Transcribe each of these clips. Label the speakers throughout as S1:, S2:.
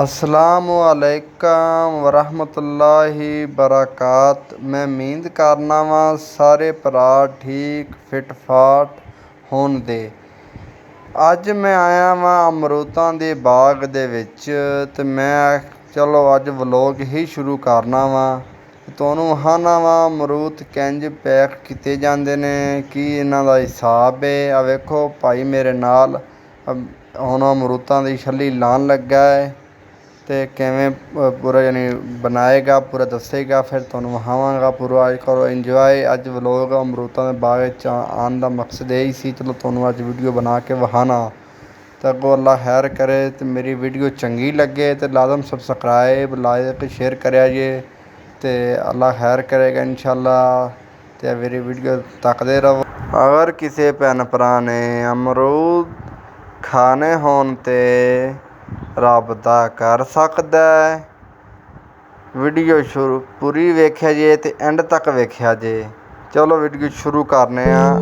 S1: ਅਸਲਾਮੁਅਲੈਕਮ ਵਰਹਿਮਤੁਲਾਹਿ ਬਰਕਾਤ। ਮੈਂ ਉਮੀਦ ਕਰਨਾ ਵਾਂ ਸਾਰੇ ਭਰਾ ਠੀਕ ਫਿੱਟ ਫਾਟ ਹੋਣਗੇ। ਅੱਜ ਮੈਂ ਆਇਆ ਵਾਂ ਅਮਰੂਦਾਂ ਦੇ ਬਾਗ ਦੇ ਵਿੱਚ ਤੇ ਮੈਂ ਚਲੋ ਅੱਜ ਵਲੋਗ ਹੀ ਸ਼ੁਰੂ ਕਰਨਾ ਵਾਂ। ਤੁਹਾਨੂੰ ਵਿਖਾਉਣਾ ਵਾਂ ਅਮਰੂਦ ਕਿੰਝ ਪੈਕ ਕੀਤੇ ਜਾਂਦੇ ਨੇ, ਕੀ ਇਹਨਾਂ ਦਾ ਹਿਸਾਬ ਹੈ। ਆ ਵੇਖੋ ਭਾਈ ਮੇਰੇ ਨਾਲ ਹੁਣ ਅਮਰੂਦਾਂ ਦੀ ਛੱਲੀ ਲਾਉਣ ਲੱਗਾ ਹੈ ਤੇ ਕਿਵੇਂ ਪੂਰਾ ਯਾਨੀ ਬਣਾਏਗਾ, ਪੂਰਾ ਦੱਸੇਗਾ, ਫਿਰ ਤੁਹਾਨੂੰ ਵਿਖਾਵਾਂਗਾ ਪੂਰਾ। ਅੱਜ ਕਰੋ ਇੰਜੋਏ ਅੱਜ ਵਲੋਗ। ਅਮਰੂਦਾਂ ਦੇ ਬਾਗ ਵਿੱਚ ਆਉਣ ਦਾ ਮਕਸਦ ਇਹੀ ਸੀ, ਚਲੋ ਤੁਹਾਨੂੰ ਅੱਜ ਵੀਡੀਓ ਬਣਾ ਕੇ ਵਿਖਾਉਣਾ। ਤਾਂ ਅੱਗੋਂ ਅੱਲਾ ਖੈਰ ਕਰੇ ਤੇ ਮੇਰੀ ਵੀਡੀਓ ਚੰਗੀ ਲੱਗੇ ਤੇ ਲਾਜ਼ਮ ਸਬਸਕ੍ਰਾਈਬ ਲਾਇਕ ਸ਼ੇਅਰ ਕਰਿਆ ਜੇ ਤੇ ਅੱਲਾ ਖੈਰ ਕਰੇਗਾ ਇਨਸ਼ਾਅੱਲਾ। ਤੇ ਮੇਰੀ ਵੀਡੀਓ ਤੱਕਦੇ ਰਹੋ। ਅਗਰ ਕਿਸੇ ਭੈਣ ਭਰਾ ਨੇ ਅਮਰੂਦ ਖਾਣੇ ਹੋਣ ਤੇ ਰਾਬਤਾ ਕਰ ਸਕਦਾ। ਵੀਡੀਓ ਪੂਰੀ ਵੇਖਿਆ ਜੇ ਤੇ ਐਂਡ ਤੱਕ ਵੇਖਿਆ ਜੇ। ਚਲੋ ਵੀਡੀਓ ਸ਼ੁਰੂ ਕਰਨੇ ਆ।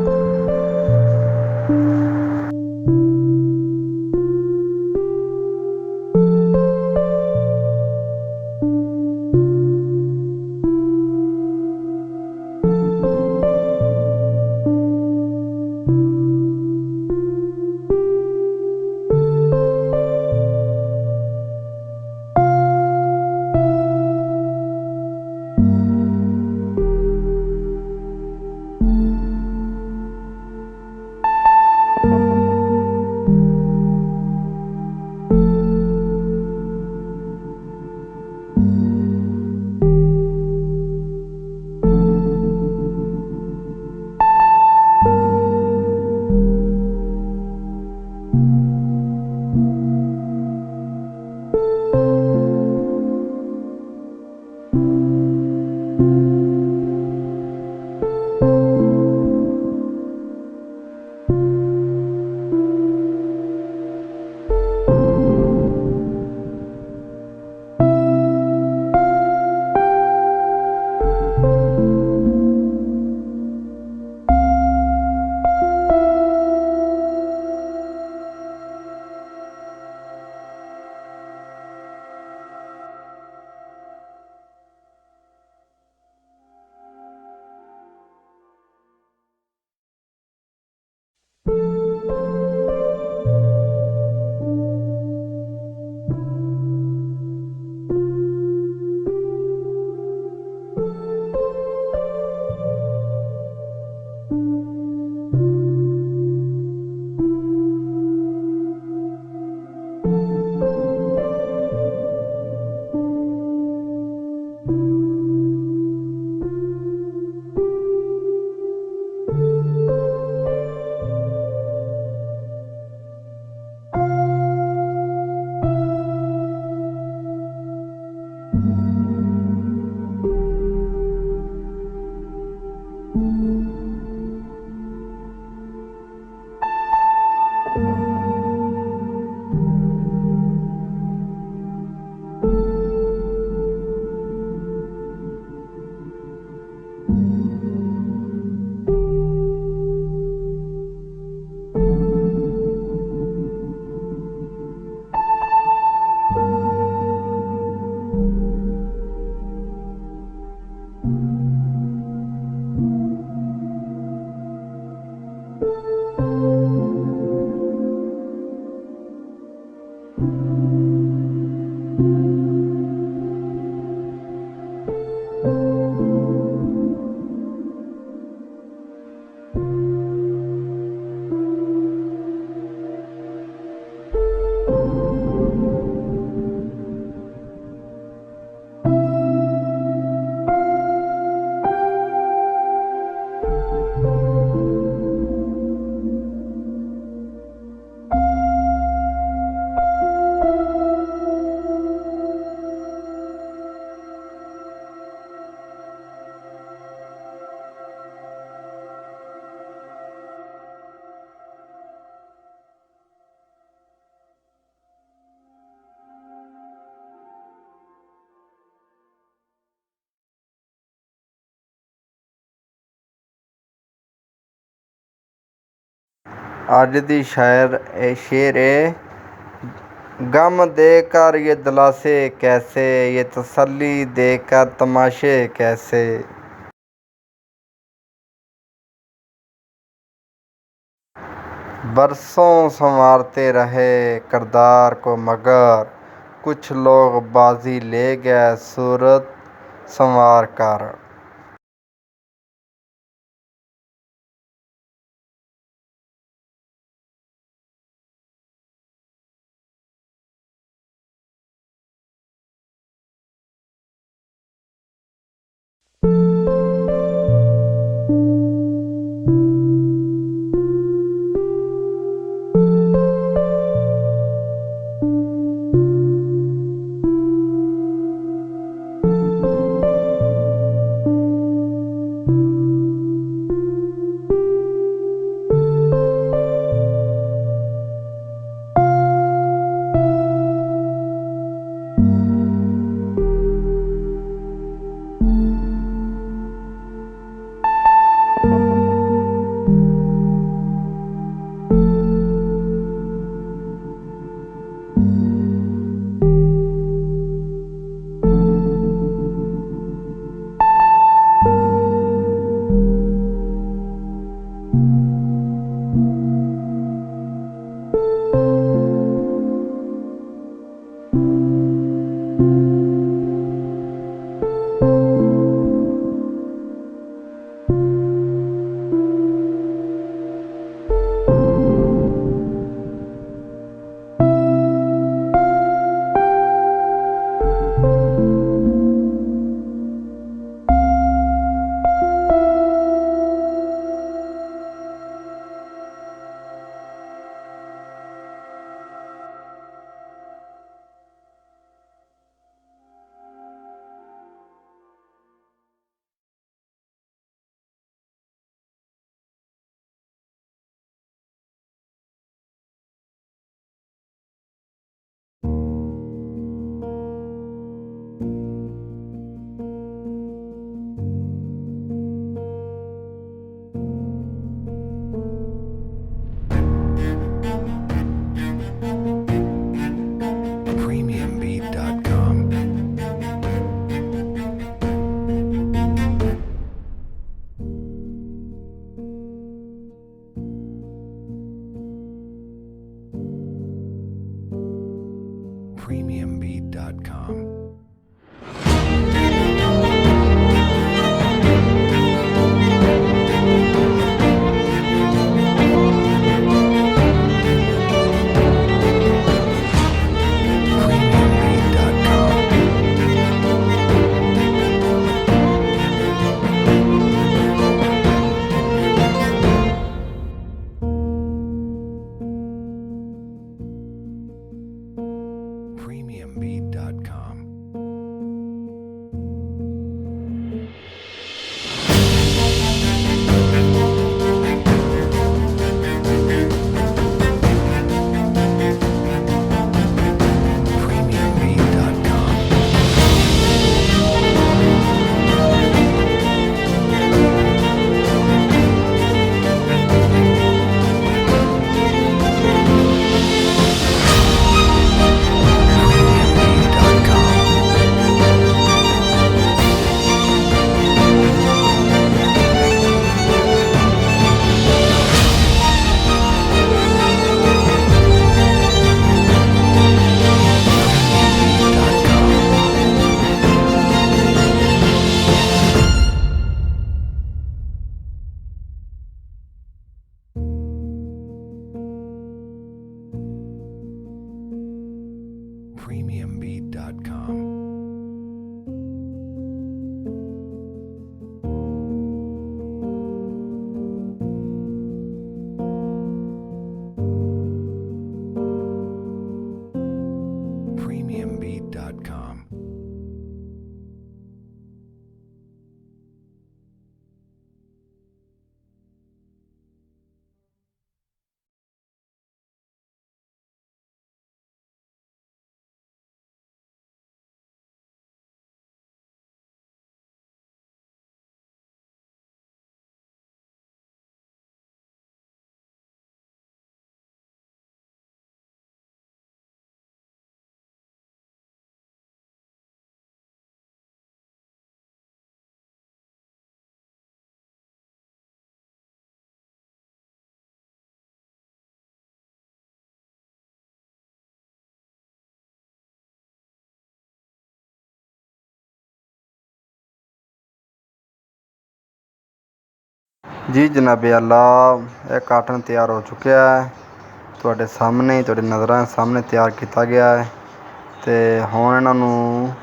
S1: ਅੱਜ ਦੀ ਸ਼ੇਰ ਹੈ गम दे कर ये दिलासे कैसे, ये तसल्ली दे कर तमाशे कैसे। बरसों संवारते रहे किरदार को मगर कुछ लोग बाजी ले गए सूरत संवार कर। ਜੀ ਜਨਾਬੇ ਅੱਲਾ, ਇਹ ਕਾਟਨ ਤਿਆਰ ਹੋ ਚੁੱਕਿਆ ਹੈ। ਤੁਹਾਡੇ ਸਾਹਮਣੇ, ਤੁਹਾਡੀ ਨਜ਼ਰਾਂ ਸਾਹਮਣੇ ਤਿਆਰ ਕੀਤਾ ਗਿਆ ਹੈ। ਅਤੇ ਹੁਣ ਇਹਨਾਂ ਨੂੰ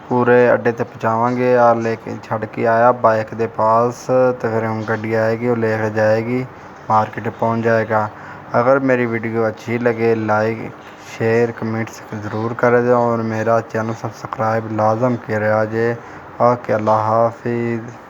S1: ਪੂਰੇ ਅੱਡੇ 'ਤੇ ਪਹੁੰਚਾਵਾਂਗੇ। ਆ ਲੈ ਕੇ ਛੱਡ ਕੇ ਆਇਆ ਬਾਈਕ ਦੇ ਪਾਸ, ਅਤੇ ਫਿਰ ਹੁਣ ਗੱਡੀ ਆਏਗੀ, ਉਹ ਲੈ ਕੇ ਜਾਏਗੀ, मार्केट पहुंच जाएगा। अगर मेरी वीडियो अच्छी लगे लाइक शेयर कमेंट्स ज़रूर कर दो और मेरा चैनल सब्सक्राइब लाजम किया जे। ओके, अल्लाह हाफिज़।